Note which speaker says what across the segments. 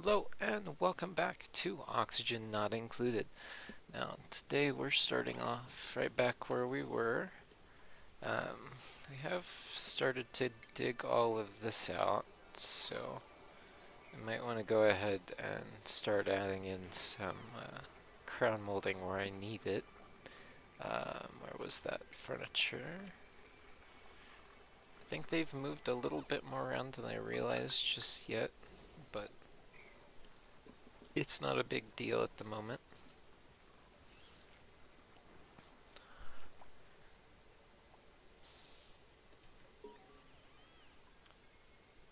Speaker 1: Hello and welcome back to Oxygen Not Included. Now, today we're starting off right back where we were. We have started to dig all of this out, so I might want to go ahead and start adding in some crown molding where I need it. Where was that furniture? I think they've moved a little bit more around than I realized just yet, but it's not a big deal at the moment.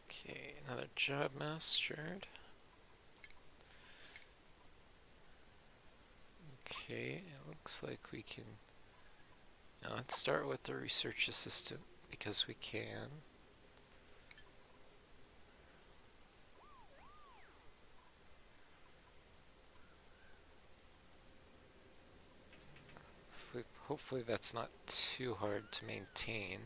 Speaker 1: Okay, another job mastered. Okay, it looks like we can... Now let's start with the research assistant, because we can. Hopefully that's not too hard to maintain.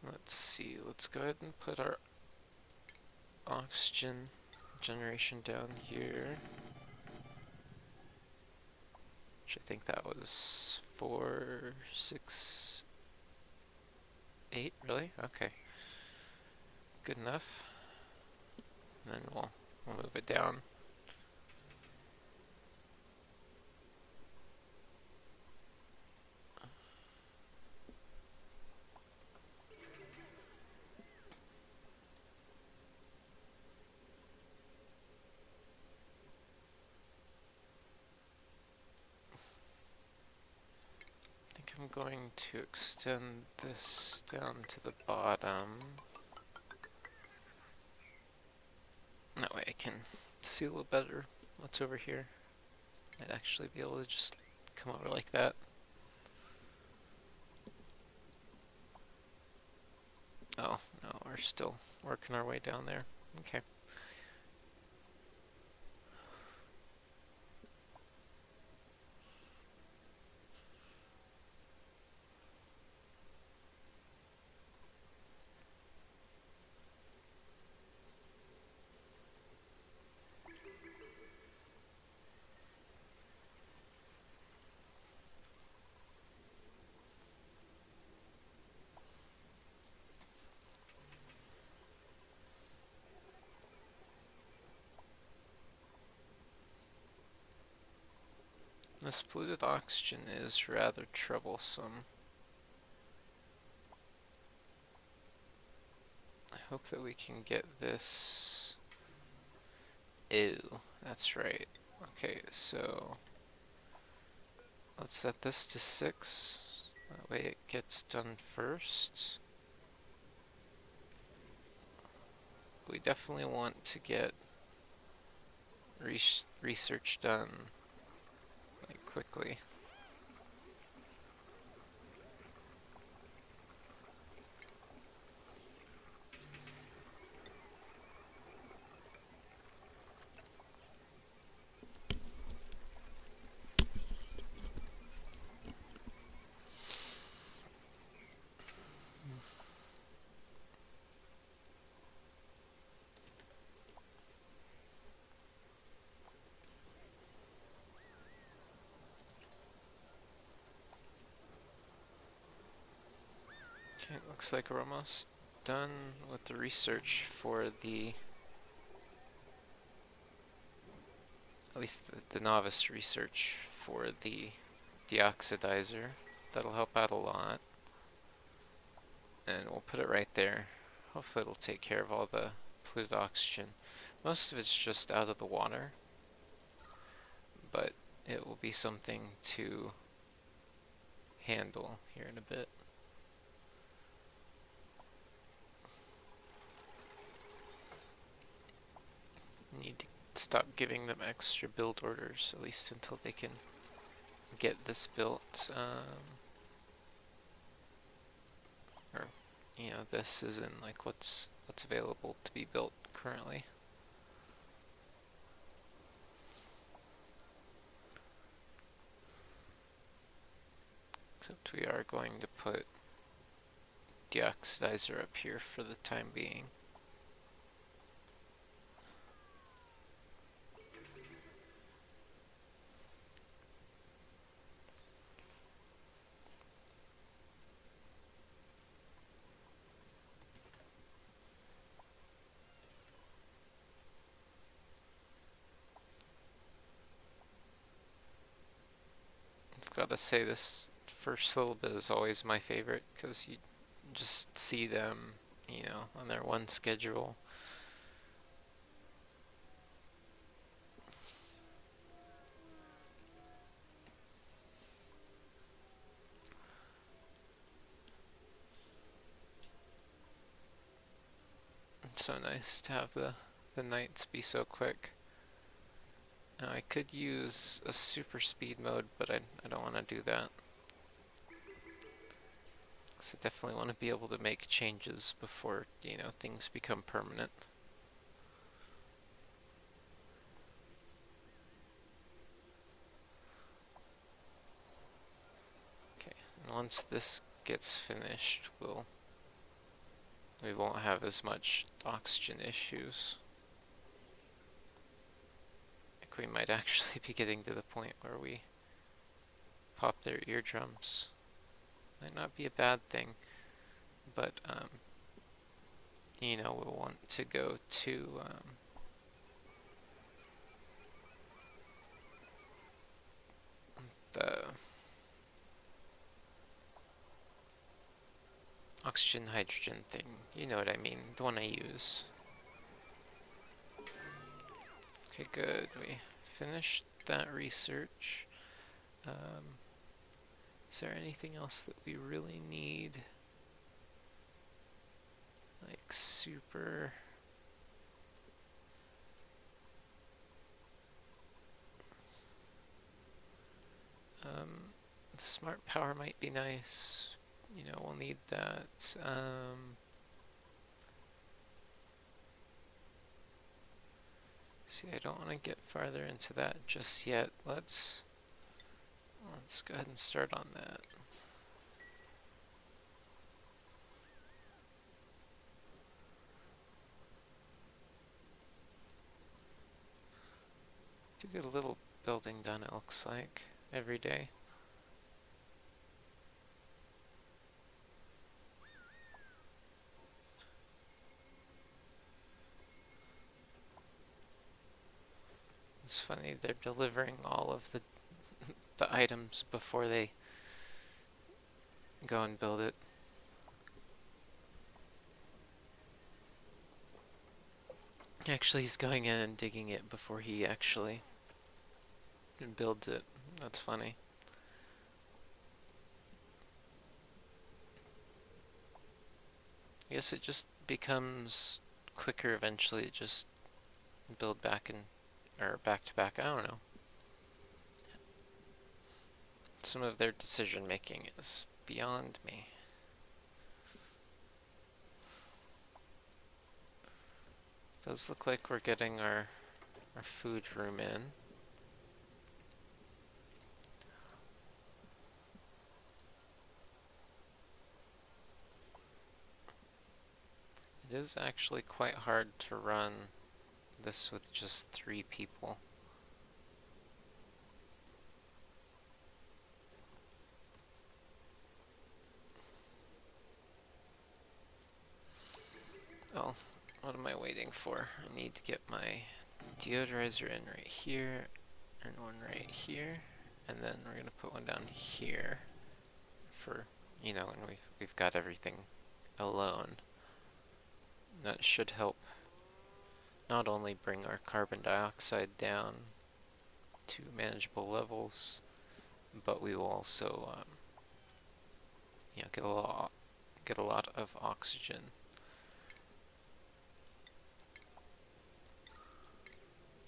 Speaker 1: Let's see, let's go ahead and put our oxygen generation down here. Which I think that was 4, 6, 8, really? Okay. Good enough. And then we'll move it down. I'm going to extend this down to the bottom. That way I can see a little better what's over here. I'd actually be able to just come over like that. Oh, no, we're still working our way down there. Okay. This polluted oxygen is rather troublesome. I hope that we can get this... Ew, that's right. Okay, so let's set this to 6. That way it gets done first. We definitely want to get research done like quickly. Okay, it looks like we're almost done with the research for the, at least the novice research for the deoxidizer. That'll help out a lot. And we'll put it right there. Hopefully it'll take care of all the polluted oxygen. Most of it's just out of the water, but it will be something to handle here in a bit. Need to stop giving them extra build orders, at least until they can get this built. Or, you know, this isn't like what's available to be built currently. Except we are going to put the oxidizer up here for the time being. I've got to say, this first little bit is always my favorite because you just see them, you know, on their one schedule. It's so nice to have the nights be so quick. Now I could use a super speed mode, but I don't want to do that. Because I definitely want to be able to make changes before, you know, things become permanent. Okay, and once this gets finished, we won't have as much oxygen issues. Like we might actually be getting to the point where we pop their eardrums. Might not be a bad thing, but you know, we'll want to go to the oxygen hydrogen thing. You know what I mean, the one I use. Okay, good. We finished that research. Is there anything else that we really need? Like super... the smart power might be nice. You know, we'll need that. See, I don't want to get farther into that just yet. Let's go ahead and start on that. To get a little building done, it looks like, every day. It's funny, they're delivering all of the items before they go and build it. Actually, he's going in and digging it before he actually builds it. That's funny. I guess it just becomes quicker eventually, just build back and, or back to back, I don't know. Some of their decision making is beyond me. Does look like we're getting our food room in. It is actually quite hard to run this with just 3 people. Oh, what am I waiting for? I need to get my deodorizer in right here, and one right here, and then we're gonna put one down here for, you know, when we've got everything alone. That should help not only bring our carbon dioxide down to manageable levels, but we will also, you know, get a lot of oxygen.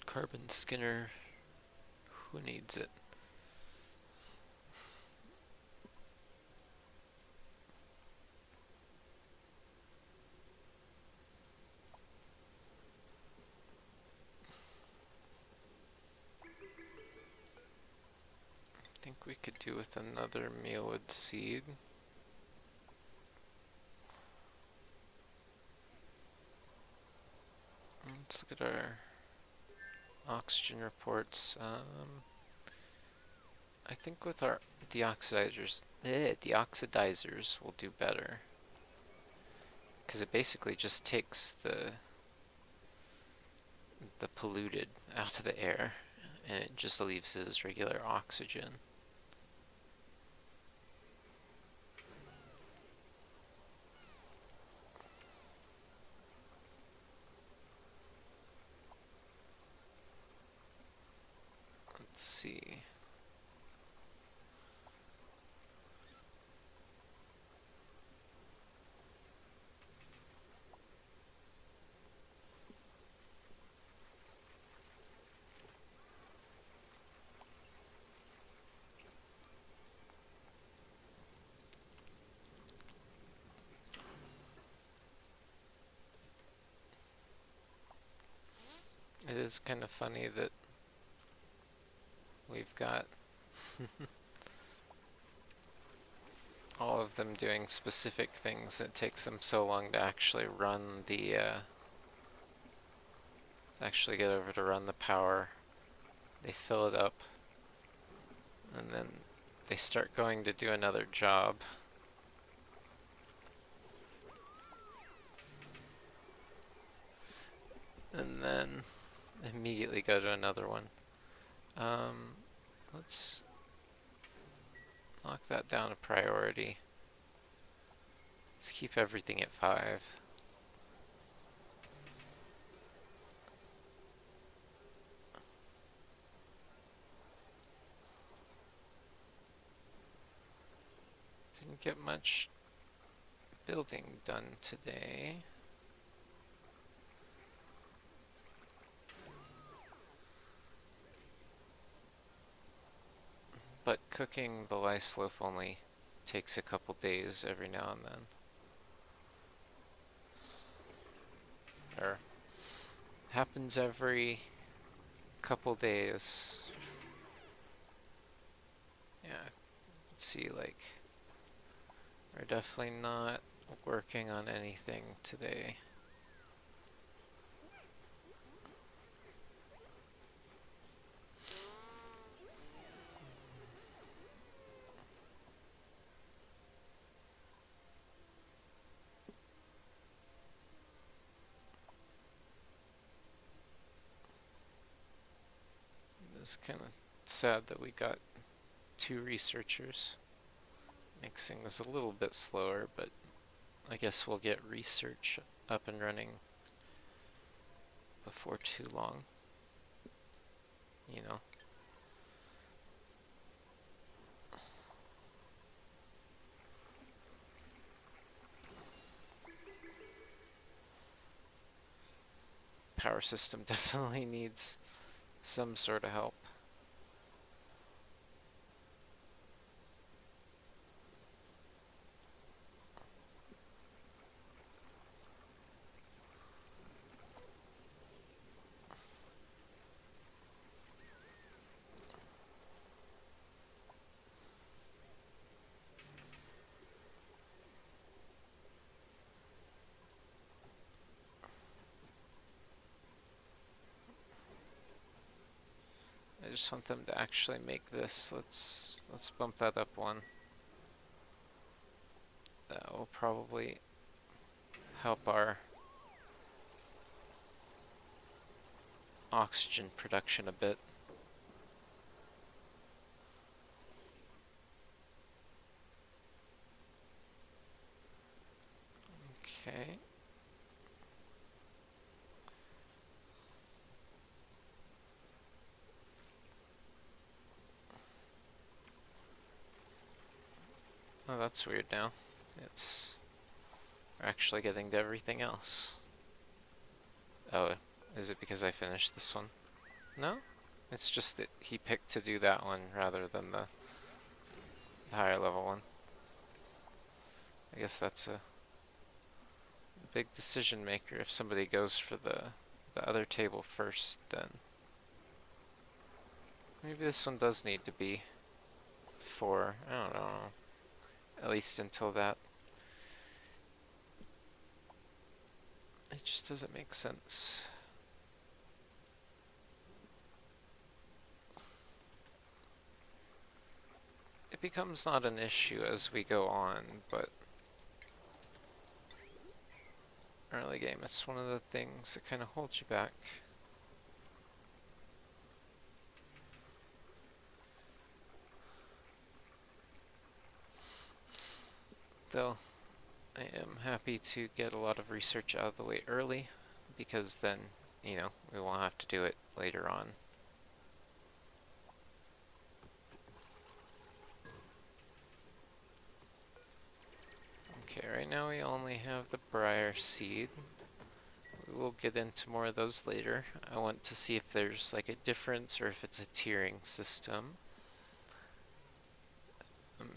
Speaker 1: Carbon Skinner, who needs it? we could do with another mealwood seed. Let's look at our oxygen reports. I think with our deoxidizers will do better, because it basically just takes the polluted out of the air, and it just leaves it as regular oxygen. Let's see. It is kind of funny that we've got all of them doing specific things. It takes them so long to actually run the, actually get over to run the power. They fill it up, and then they start going to do another job. And then immediately go to another one. Let's knock that down to priority. Let's keep everything at 5. Didn't get much building done today. But cooking the lice loaf only takes a couple days every now and then. Or happens every couple days. Yeah, let's see, like, we're definitely not working on anything today. It's kind of sad that we got 2 researchers. Makes things a little bit slower, but I guess we'll get research up and running before too long. You know. Power system definitely needs some sort of help. I just want them to actually make this. Let's bump that up 1. That will probably help our oxygen production a bit. Okay. Oh, that's weird now. We're actually getting to everything else. Oh, is it because I finished this one? No? It's just that he picked to do that one rather than the higher level one. I guess that's a big decision maker. If somebody goes for the other table first, then maybe this one does need to be for, I don't know, at least until that. It just doesn't make sense. It becomes not an issue as we go on, but early game, it's one of the things that kind of holds you back. Though, I am happy to get a lot of research out of the way early, because then, you know, we won't have to do it later on. Okay, right now we only have the briar seed. We will get into more of those later. I want to see if there's like a difference or if it's a tiering system.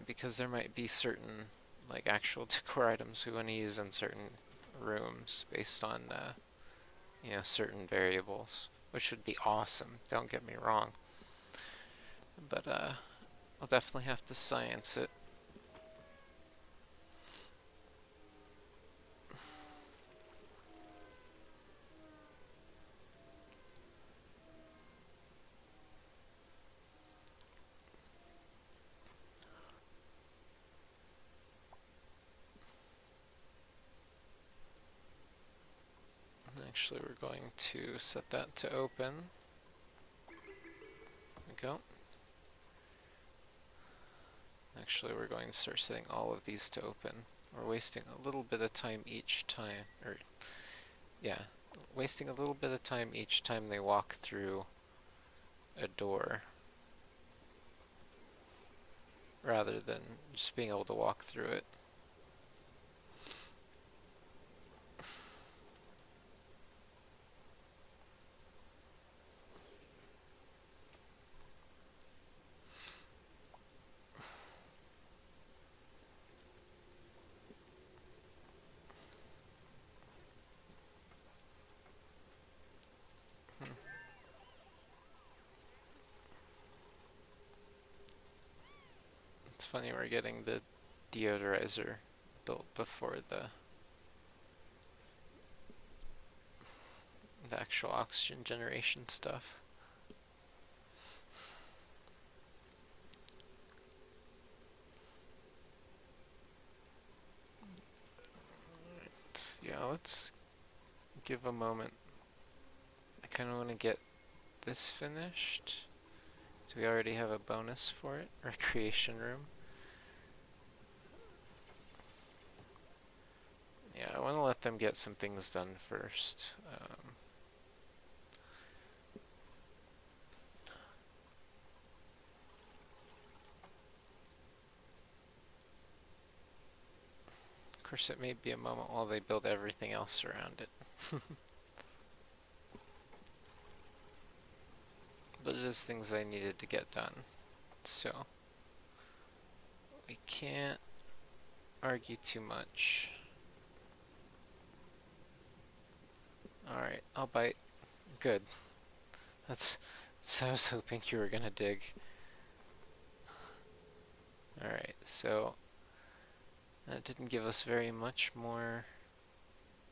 Speaker 1: Because there might be certain like actual decor items we want to use in certain rooms based on you know, certain variables, which would be awesome, don't get me wrong. But I'll definitely have to science it. Actually, we're going to set that to open. There we go. Actually, we're going to start setting all of these to open. We're wasting a little bit of time each time, or yeah, wasting a little bit of time each time they walk through a door, rather than just being able to walk through it. It's funny we're getting the deodorizer built before the actual oxygen generation stuff. Yeah, let's give a moment. I kind of want to get this finished. Do we already have a bonus for it? Recreation room. Yeah, I want to let them get some things done first. Of course, it may be a moment while they build everything else around it. But it is things I needed to get done. So, we can't argue too much. Alright, I'll bite. Good. That's what I was hoping you were gonna dig. Alright, so that didn't give us very much more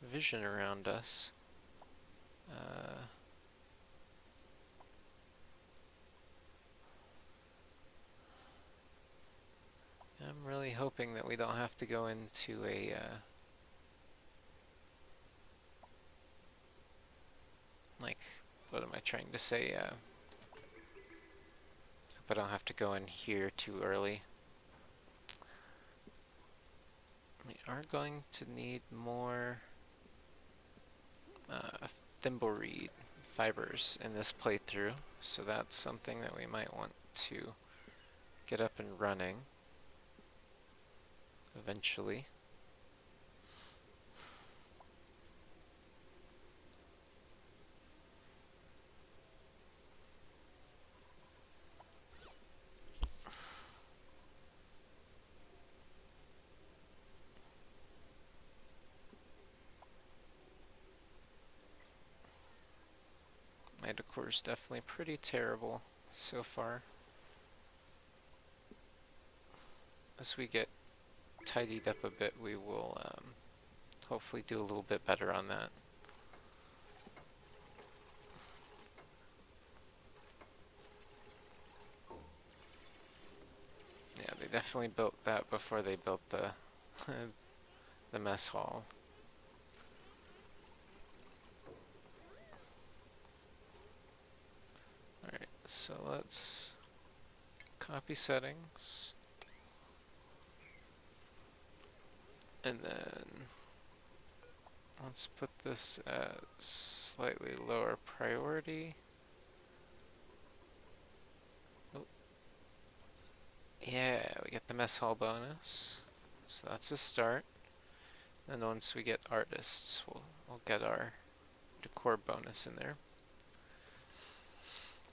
Speaker 1: vision around us. I'm really hoping that we don't have to go into a like, what am I trying to say? Hope I don't have to go in here too early. We are going to need more thimble reed fibers in this playthrough, so that's something that we might want to get up and running eventually. My decor is definitely pretty terrible so far. as we get tidied up a bit, we will hopefully do a little bit better on that. Yeah, they definitely built that before they built the the mess hall. Alright, so let's copy settings. And then let's put this at slightly lower priority. Oh. Yeah, we get the mess hall bonus. So that's a start. And once we get artists, we'll get our decor bonus in there.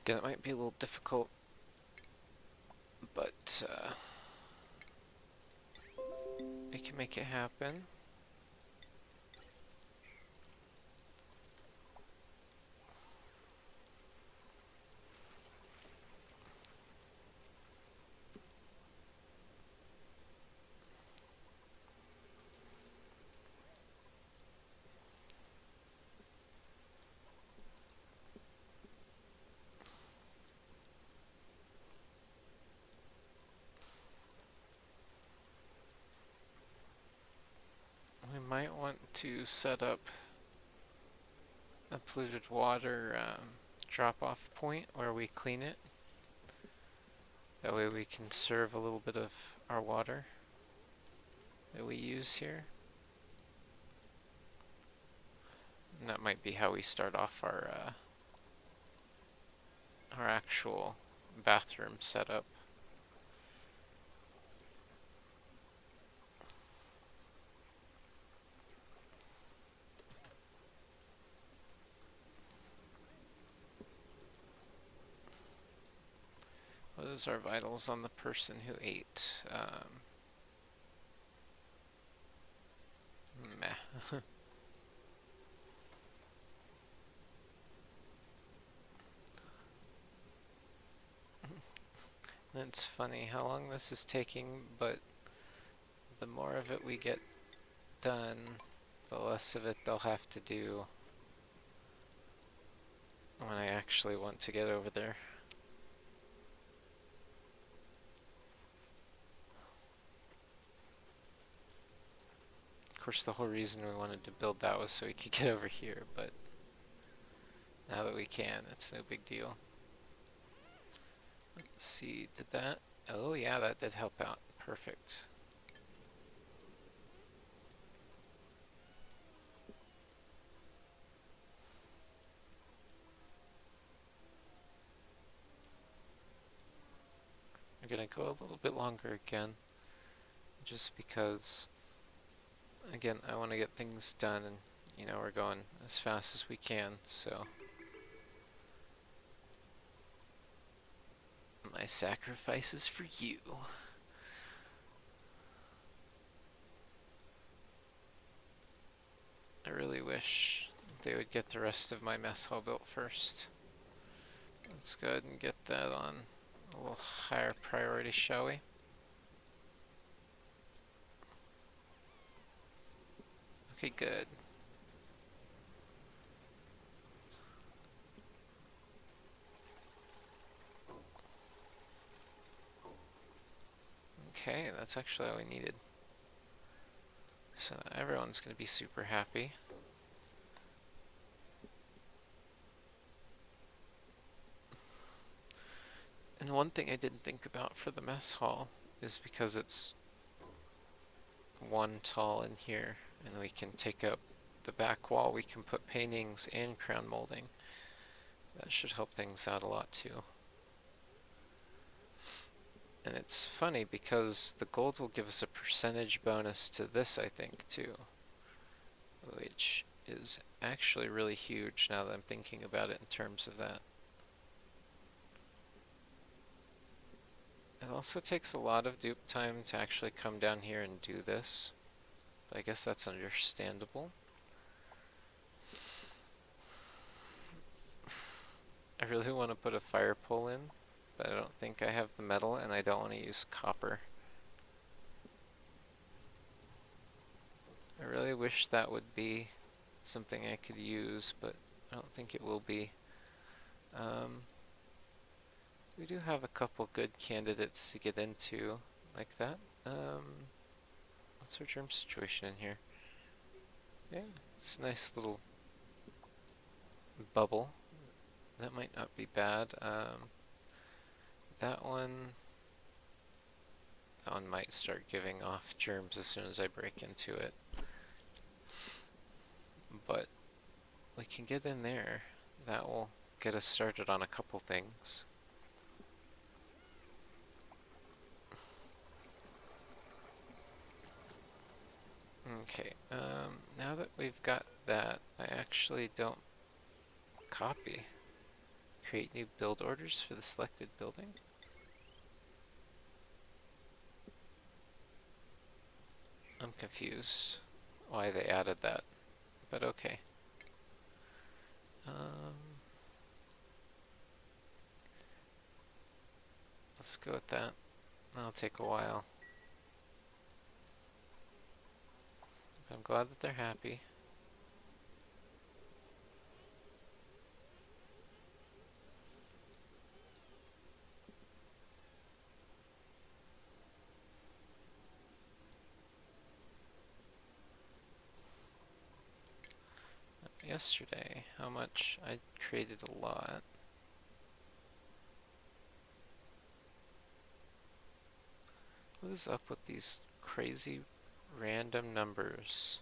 Speaker 1: Again, it might be a little difficult, but we can make it happen. We might want to set up a polluted water drop-off point where we clean it. That way we can serve a little bit of our water that we use here. And that might be how we start off our actual bathroom setup. What is our vitals on the person who ate? Meh. It's funny how long this is taking, but the more of it we get done, the less of it they'll have to do when I actually want to get over there. Of course, the whole reason we wanted to build that was so we could get over here, but now that we can, it's no big deal. Let's see, did that? Oh yeah, that did help out. Perfect. I'm gonna go a little bit longer again, just because, again, I want to get things done, and you know, we're going as fast as we can, so my sacrifice is for you. I really wish they would get the rest of my mess hall built first. Let's go ahead and get that on a little higher priority, shall we? Okay, good. Okay, that's actually all we needed. So everyone's going to be super happy. And one thing I didn't think about for the mess hall is because it's one tall in here, and we can take up the back wall, we can put paintings and crown molding. That should help things out a lot too. And it's funny because the gold will give us a percentage bonus to this, I think, too, which is actually really huge now that I'm thinking about it in terms of that. It also takes a lot of dupe time to actually come down here and do this, but I guess that's understandable. I really want to put a fire pole in, but I don't think I have the metal, and I don't want to use copper. I really wish that would be something I could use, but I don't think it will be. Um, we do have a couple good candidates to get into like that. What's our germ situation in here? Yeah, it's a nice little bubble. That might not be bad. That one, that one might start giving off germs as soon as I break into it. But we can get in there. That will get us started on a couple things. Okay, now that we've got that, I actually don't copy. Create new build orders for the selected building. I'm confused why they added that, but okay. Let's go with that. That'll take a while. I'm glad that they're happy. Yesterday, how much? I created a lot. What is up with these crazy random numbers?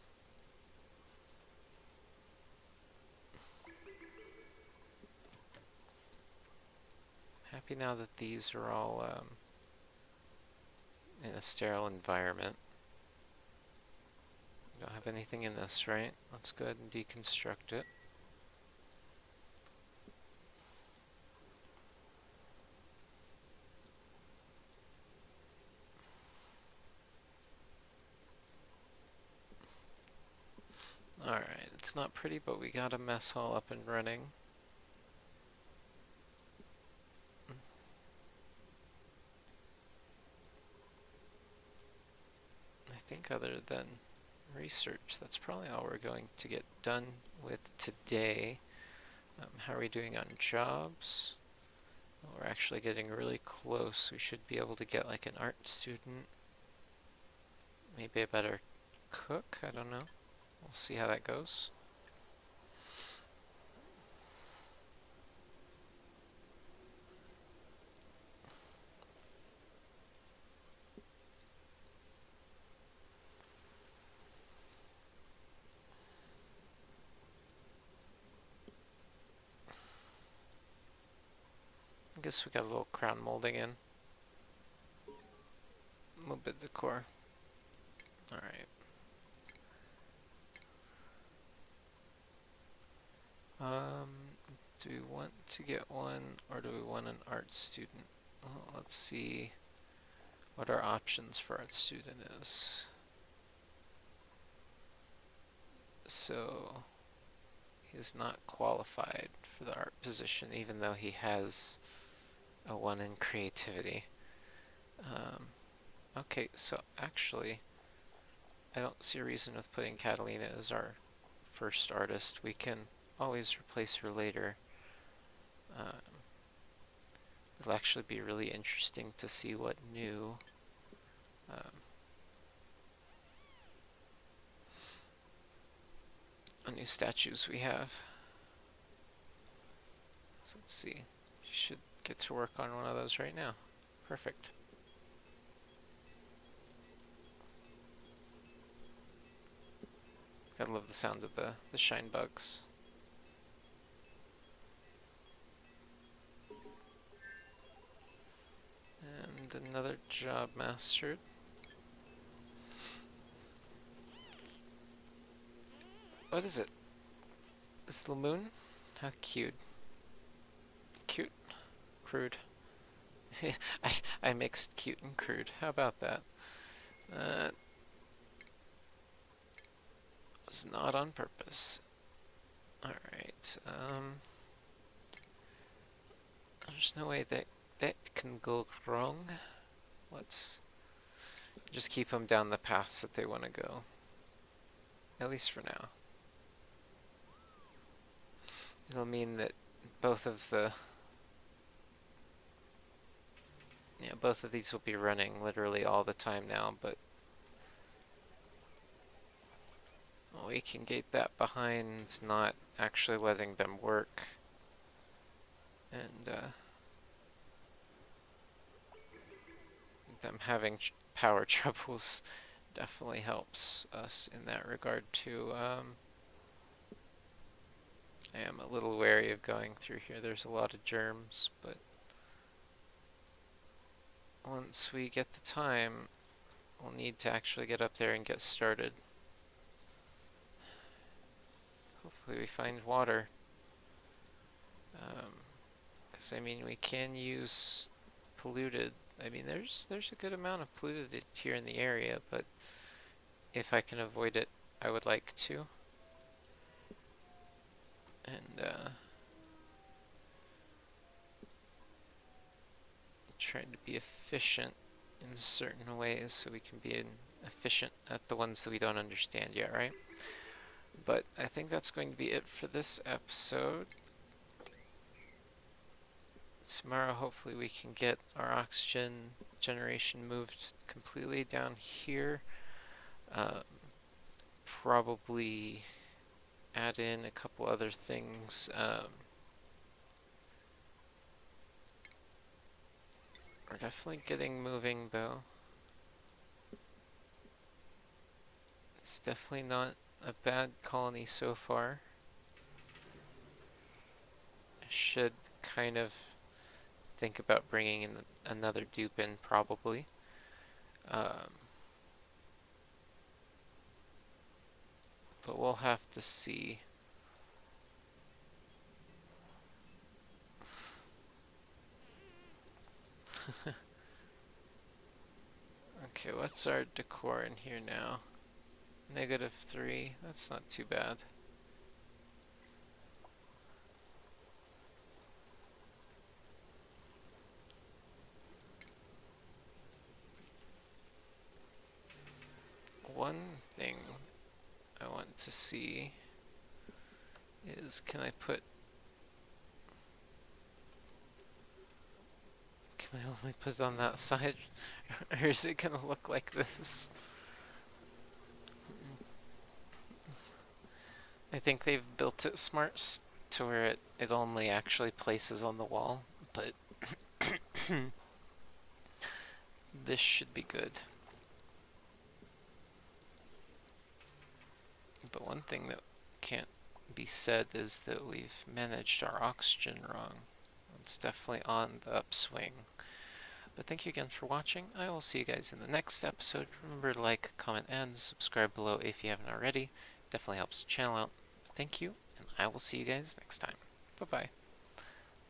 Speaker 1: Happy now that these are all in a sterile environment. Don't have anything in this, right? Let's go ahead and deconstruct it. Alright, it's not pretty, but we got a mess hall up and running. I think other than research, that's probably all we're going to get done with today. How are we doing on jobs? Well, we're actually getting really close. We should be able to get like an art student. Maybe a better cook, I don't know. We'll see how that goes. I guess we got a little crown molding in. A little bit of decor. Alright. Do we want to get one, or do we want an art student? Well, let's see what our options for art student is. So, he is not qualified for the art position, even though he has a 1 in creativity. Okay, so actually, I don't see a reason with putting Catalina as our first artist. We can always replace her later. It'll actually be really interesting to see what new statues we have. So let's see. You should get to work on one of those right now. Perfect. I love the sound of the shine bugs. And another job mastered. What is it? Is it the moon? How cute. Cute? Crude. I mixed cute and crude. How about that? Was not on purpose. Alright, there's no way that can go wrong. Let's just keep them down the paths that they want to go. at least for now. It'll mean that both of the both of these will be running literally all the time now, but we can gate that behind not actually letting them work. And them having power troubles definitely helps us in that regard too. I am a little wary of going through here. There's a lot of germs, but once we get the time, we'll need to actually get up there and get started. Hopefully we find water. Because I mean, we can use polluted. I mean, there's a good amount of polluted here in the area, but if I can avoid it, I would like to. And trying to be efficient in certain ways so we can be efficient at the ones that we don't understand yet, right? But I think that's going to be it for this episode. Tomorrow, hopefully we can get our oxygen generation moved completely down here. Probably add in a couple other things. We're definitely getting moving though. It's definitely not a bad colony so far. I should kind of think about bringing in another dupe in probably. But we'll have to see. Okay, what's our decor in here now? -3, that's not too bad. One thing I want to see is, can I only put it on that side? Or is it gonna look like this? I think they've built it smart to where it only actually places on the wall, but this should be good. But one thing that can't be said is that we've managed our oxygen wrong. It's definitely on the upswing. But thank you again for watching. I will see you guys in the next episode. Remember to like, comment, and subscribe below if you haven't already. Definitely helps the channel out. Thank you, and I will see you guys next time. Bye-bye.